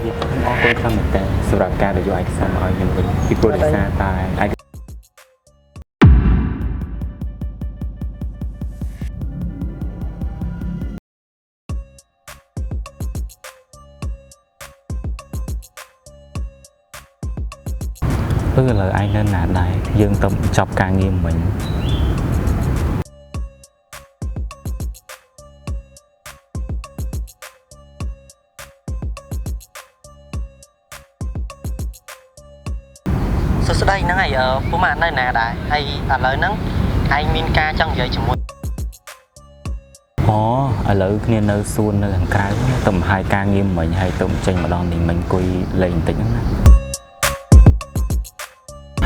អរគុណខ្លាំងមែនតើសម្រាប់ការដែលយកឯកសារមកឲ្យខ្ញុំវិញពីព្រោះដោយសារតែឯកឥឡូវឯងនៅណាដែរយើងទៅចប់ការងារមិញសួស្តីហ្នឹងហើយពូម៉ាក់នៅណាដែរហើយឥឡូវហ្នឹងឯងមានការចង់និយាយជាមួយឥឡូវគ្នានៅសួននៅខាងក្រៅទៅមហាយការងារមិញហើយទៅចេញម្ដងនេះមិញអង្គុយលេងបន្តិចហ្នឹងណា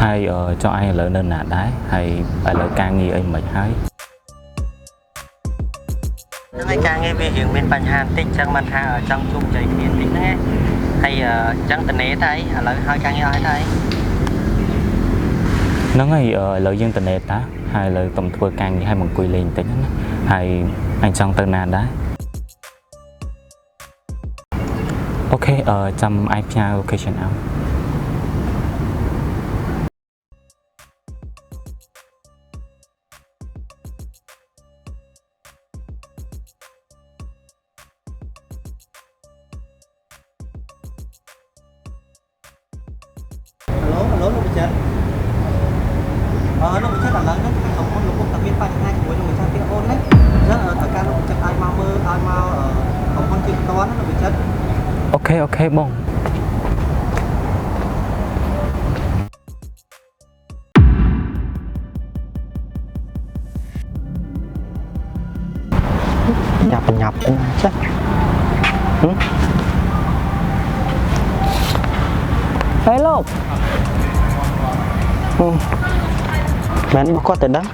ហើយចុះឯងឥឡូវនៅណាដែរហើយឥឡូវការងារអីមិនហើយហ្នឹងហើយការងារវារៀងមានបញ្ហាបន្តិចចឹងមិនថាចង់ជួបជ័យគ្នាបន្តិចហ្នឹងហើយចឹងតនេទៅឥឡូវហើយការងារអស់ហើយហ្នឹងហើយឥឡូវយើងតនេតាហើយឥឡូវទៅធ្វើការងារឲ្យមកអង្គុយលេងបន្តិចណាហើយអញចង់ទៅណាដែរអូខេចាំឯងផ្ញើ location ឲ្យលោកវិចិត្រលោកវិចិត្រឥឡូវហ្នឹងខាងក្រុមហ៊ុនលោកពុកតែមានបញ្ហាជាមួយនឹងម្ចាស់ផ្ទះអូនណាអញ្ចឹងត្រូវការលោកវិចិត្រឲ្យមកមើលឲ្យមកក្រុមហ៊ុនជាផ្ទាល់ណាលោកវិចិត្រអូខេបងញាប់ចាហេលោកមែនគាត់ទៅដឹង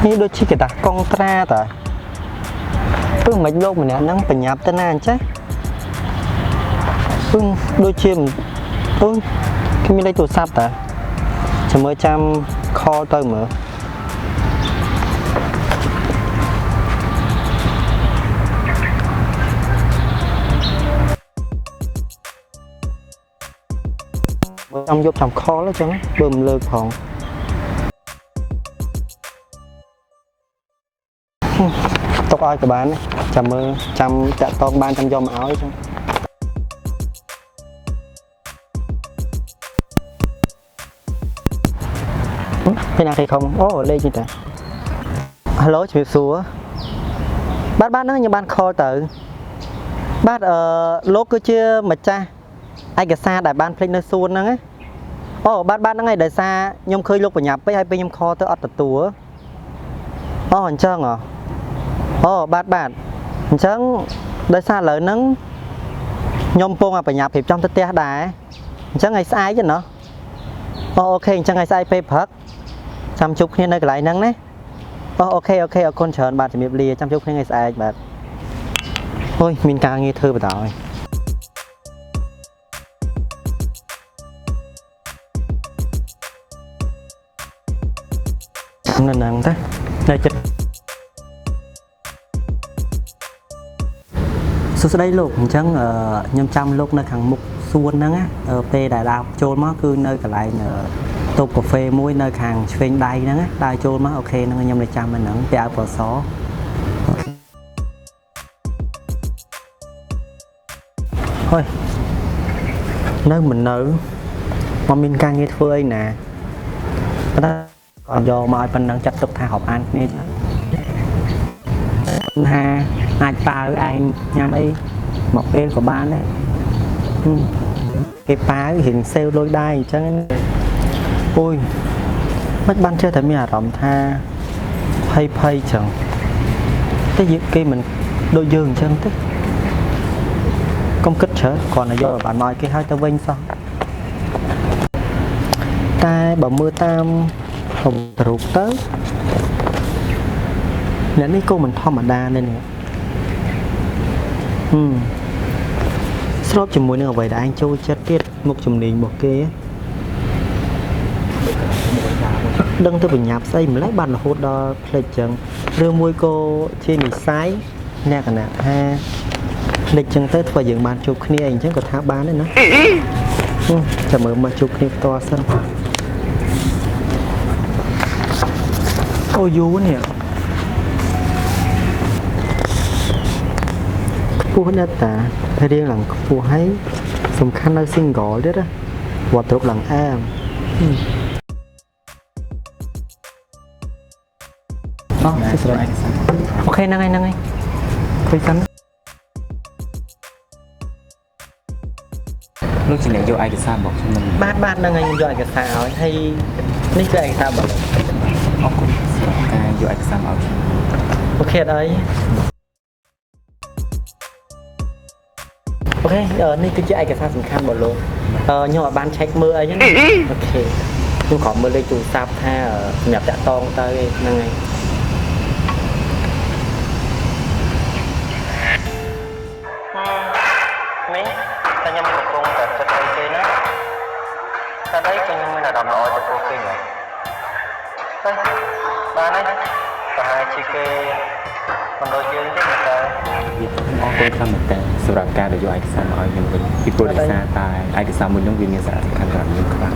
នេះដូចជាគេតាកងត្រាតាមិនលោកម្នាក់ហ្នឹងបញ្ញាប់ទៅណាអញ្ចឹងដូចជាគេមានលេខទូរស័ព្ទតាចាំមើលចាំ call ទៅមើលចាំយកចាំ call អញ្ចឹងបើមិនលើកផងទុកឲ្យក៏បានចាំមើលចាំតាក់តងបានចាំយកមកឲ្យចឹងពេលណាគេខំអូលេខនេះតា Hello ជំរាបសួរបាទហ្នឹងខ្ញុំបាន call ទៅបាទលោកគឺជាម្ចាស់ឯកសារដែលបានភ្លេចនៅសួនហ្នឹងណាអូបាទហ្នឹងហើយដោយសារខ្ញុំឃើញលោកបញ្ញាប់ពេកហើយពេលខ្ញុំ call ទៅអត់ទទួលអញ្ចឹងបាទអញ្ចឹងដោយសារឥឡូវហ្នឹងខ្ញុំពងបញ្ញាប់រៀបចំទៅផ្ទះដែរអញ្ចឹងឲ្យស្អែកទេណោះអូខេអញ្ចឹងឲ្យស្អែកពេលព្រឹកចាំជួបគ្នានៅកន្លែងហ្នឹងណាអូខេអរគុណច្រើនបាទជំរាបលាចាំជួបគ្នាថ្ងៃស្អែកបាទអូយមានការងារធ្វើបន្តហើយនៅហ្នឹងតានៅចិត្តសួស្តីលោកអញ្ចឹងខ្ញុំចាំលោកនៅខាងមុខសួនហ្នឹងណាពេលដែលដើរចូលមកគឺនៅកន្លែងតូបកាហ្វេមួយនៅខាងឆ្វេងដៃហ្នឹងណាដើរចូលមកអូខេហ្នឹងខ្ញុំនៅចាំហ្នឹងពាក់អាវប៉សហុយនៅមិននៅមកមានការងារធ្វើអីណាប៉ុន្តែគាត់យកមកឲ្យប៉ុណ្ណឹងចាត់ទុកថារាប់អានគ្នាថាអាចប៉ាវឯងញ៉ាំអីមកពេលក៏បានដែរគេប៉ាវរៀងសេវលុយដែរអញ្ចឹងអូយមិនបានចេះតែមានអារម្មណ៍ថាភ័យចឹងតែគេមិនដូចយើងអញ្ចឹងទេកុំគិតច្រើនគ្រាន់តែយកបានមកគេឲ្យទៅវិញសោះតែបើមើលតាមរូបទៅអ្នកនេះក៏មិនធម្មតាដែរនេះស្របជាមួយនឹងអ្វីដែលឯងចូលចិត្តទៀតមុខជំនាញរបស់គេ ដឹងទៅបញ្ញាប់ស្អីម្លេះបានរហូតដល់ផ្លេចចឹងឬមួយក៏ជានិស័យលក្ខណៈថាផ្លេចចឹងទៅធ្វើយើងបានជួបគ្នាអីចឹងក៏ថាបានដែរណាចាំមើលមកជួបគ្នាផ្ទាល់សិនអូយូនេះខ្ពស់ណាស់តារៀងឡើងខ្ពស់ហើយសំខាន់នៅ single ទៀតណាវត្តរុកឡើងអែមអូស្រីអូខេហ្នឹងហើយឃើញសិនលោកជាអ្នកយកឯកសារមកខ្ញុំនឹងបាទហ្នឹងហើយខ្ញុំយកឯកសារឲ្យហើយនេះគឺឯកសារបងអរគុណសម្រាប់ការយកឯកសារមកខ្ញុំអូខេអត់អីអូខេនេះគឺជាឯកសារសំខាន់របស់លោកខ្ញុំអាចបាន check មើលអីហ្នឹងអូខេខ្ញុំគ្រាន់មើលលេខទូរស័ព្ទថាសម្រាប់តាក់តងទៅហ្នឹងហើយមីតែខ្ញុំកំពុងតែគិតអីគេណាតែđâyខ្ញុំមានអារម្មណ៍ល្អចំពោះគេហ្នឹងបានហើយប្រហែលជាគេមិនដូចយើងទេតែវាអរគុណខ្លាំងមែនតើសម្រាប់ការយកឯកសារមកឲ្យខ្ញុំវិញពីព្រោះដោយសារតែឯកសារមួយនោះវាមានសារៈសំខាន់សម្រាប់ខ្ញុំខ្លាំង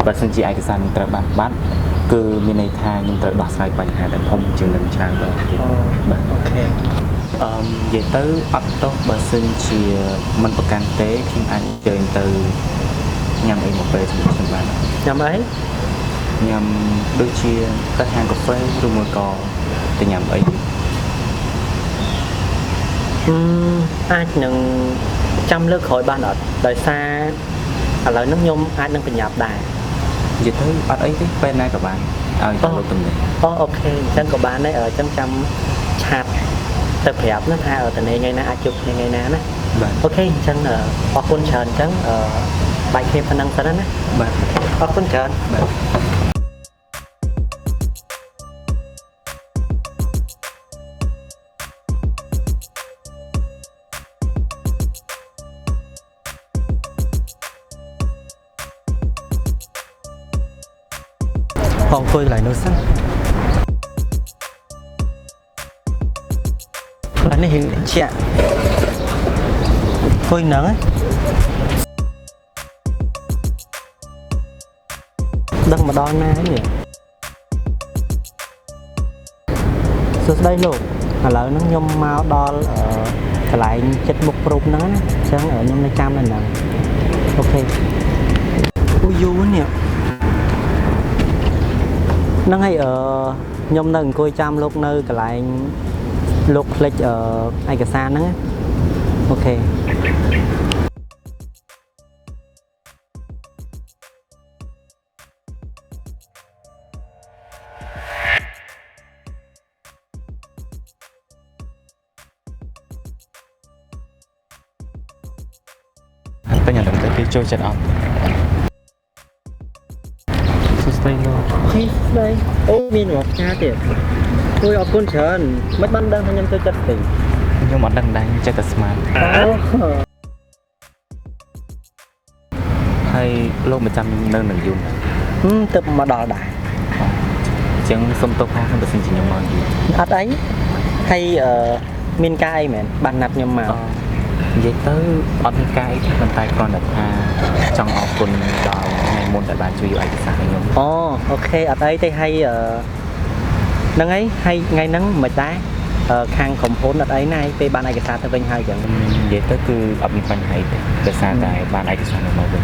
បើសិនជាឯកសារនឹងត្រូវបាត់គឺមានន័យថាខ្ញុំត្រូវដោះស្រាយបញ្ហាដែលធំជាងនឹងច្រើនដងទៀតបាទអូខេនិយាយទៅអត់ទោះបើសិនជាមិនប្រកាន់ទេខ្ញុំអាចជើញទៅញ៉ាំអីមកពេលជាមួយខ្ញុំបានញ៉ាំអីញ៉ាំដូចជាទៅហាងកាហ្វេឬមួយក៏ទៅញ៉ាំអីអាចនឹងចាំលើកក្រោយបានអត់ដោយសារឥឡូវហ្នឹងខ្ញុំអាចនឹងបញ្ញាប់ដែរនិយាយទៅអត់អីទេពេលណាក៏បានឲ្យទៅលោកទំនេរអូខេអញ្ចឹងក៏បានដែរអញ្ចឹងចាំឆាតទៅប្រាប់ណាថាតនេថ្ងៃណាអាចជួបគ្នាថ្ងៃណាណាបាទអូខេអញ្ចឹងអរគុណច្រើនអញ្ចឹងបាច់គ្នាប៉ុណ្ណឹងសិនណាបាទអរគុណច្រើនបាទផងធ្វើកន្លែងនោះសិនកន្លែងនេះជាក់ធ្វើហ្នឹងដឹងមកដល់ណានេះសួស្ដីលោកឥឡូវហ្នឹងខ្ញុំមកដល់កន្លែងចិត្តមុខព្រំហ្នឹងណាអញ្ចឹងខ្ញុំនៅចាំនៅហ្នឹងអូខេអូយូនេះហ្នឹងហើយខ្ញុំនៅអង្គុយចាំលោកនៅកន្លែងលោកផ្លេចឯកសារហ្នឹងអូខេតែញ៉ាំទៅគេចូលចិត្តអត់ស្ដីលោកហេស្ដីអូមានមកផ្ញើទៀតជួយអរគុណច្រើនមិនបានដឹងថាខ្ញុំចូលចិត្តទេខ្ញុំអត់ដឹងដែរចិត្តតែស្មានហើយលោកមកចាំនៅនឹងយូរទៅមកដល់ដែរអញ្ចឹងសុំទោសផងបើសិនជាខ្ញុំមកយូរអត់អីហើយមានការអីមែនបានណាត់ខ្ញុំមកនិយាយទៅអត់មានការអីទេប៉ុន្តែគ្រាន់តែថាចង់អរគុណដល់ថ្ងៃមុនដែលបានជួយយកឯកសារខ្ញុំអូខេអត់អីទេហើយហ្នឹងហើយថ្ងៃហ្នឹងមិនដែរខាងក្រុមហ៊ុនអត់អីណាពេលបានឯកសារទៅវិញហើយចឹងនិយាយទៅគឺអត់មានបញ្ហាទេដោយសារតែបានឯកសារមកវិញ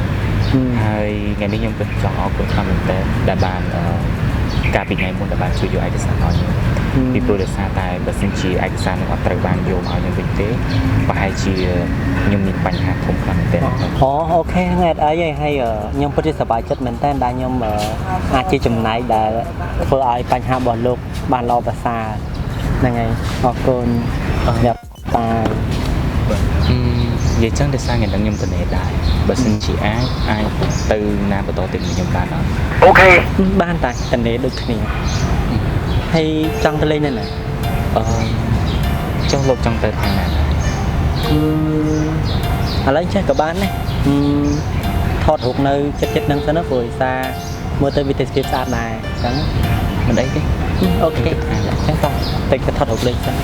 ហើយថ្ងៃនេះខ្ញុំពិតចង់អរគុណខ្លាំងមែនទែនដែលបានកាលពីថ្ងៃមុនដែលបានជួយយកឯកសារឲ្យខ្ញុំពីព្រោះដោយសារតែបើសិនជាឯកសារនោះអត់ត្រូវបានយកមកឲ្យខ្ញុំវិញទេប្រហែលជាខ្ញុំមានបញ្ហាធំខ្លាំងមែនទែនអូខេហ្នឹងអត់អីហើយខ្ញុំពិតជាសប្បាយចិត្តមែនទែនដែលខ្ញុំអាចជាចំណែកដែលធ្វើឲ្យបញ្ហារបស់លោកបានល្អប្រសើរហ្នឹងហើយអរគុណអ្នកតានិយាយចឹងដោយសារថ្ងៃនេះខ្ញុំទៅនេដែរបើសិនជាអាចទៅណាបន្តទៀតខ្ញុំបានអត់អូខេបានតែទៅនេដូចគ្នាហើយចង់ទៅលេងនៅណាចង់លោកចង់ទៅខាងណាឥឡូវចេះក៏បានដែរថតរូបនៅចិត្តហ្នឹងទៅណាព្រោះសារ mua tới vị trí sát này chẳng mình ấy cái ok chẳng sao tay cái thật hợp lên chẳng